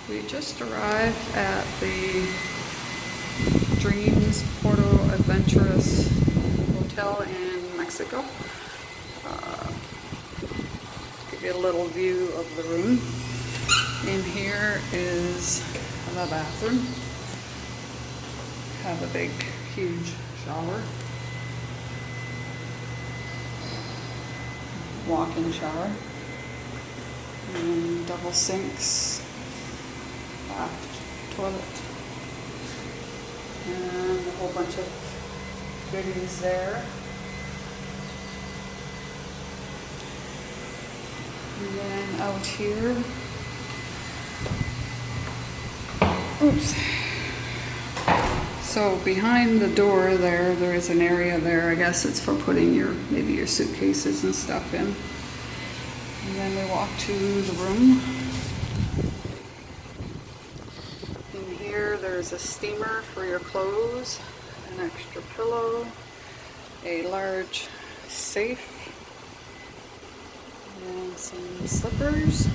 We just arrived at the Dreams Puerto Aventuras Hotel in Mexico. Give you a little view of the room. In here is the bathroom. Have a big, huge shower. Walk-in shower. And double sinks. Bath, toilet. And a whole bunch of goodies there. And then out here, oops. So behind the door there is an area there. I guess it's for putting maybe your suitcases and stuff in. And then we walk to the room. In here, there's a steamer for your clothes, an extra pillow, a large safe, and some slippers.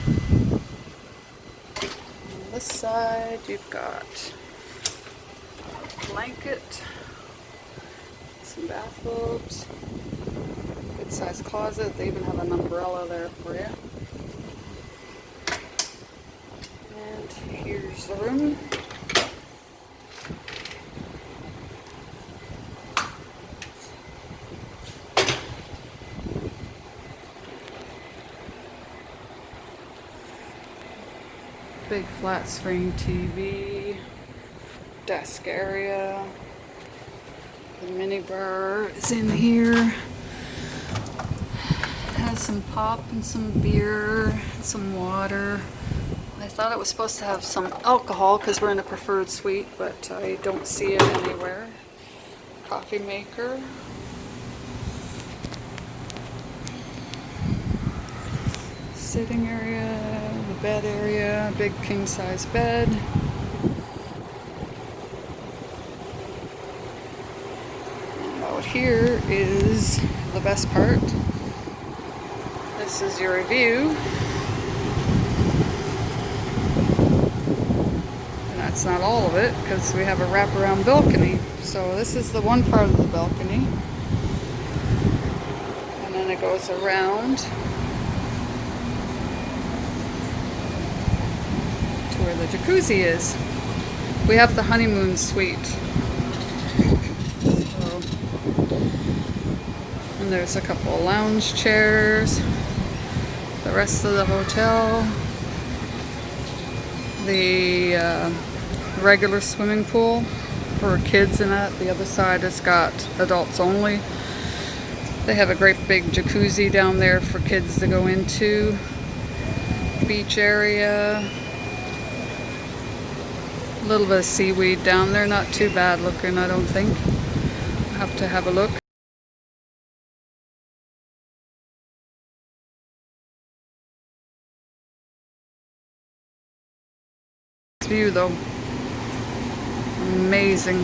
On this side, you've got a blanket, some bathrobes, good sized closet. They even have an umbrella there for you. And here's the room. Big flat screen TV, desk area, the mini bar is in here, has some pop and some beer, and some water. I thought it was supposed to have some alcohol because we're in a preferred suite, but I don't see it anywhere. Coffee maker. Sitting area, the bed area, big king size bed. And out here is the best part. This is your view. And that's not all of it because we have a wraparound balcony. So this is the one part of the balcony. And then it goes around where the jacuzzi is. We have the Honeymoon suite. And there's a couple of lounge chairs. The rest of the hotel. The regular swimming pool for kids in it. The other side has got adults only. They have a great big jacuzzi down there for kids to go into. Beach area. A little bit of seaweed down there, not too bad looking, I don't think. I'll have to have a look. View though, amazing.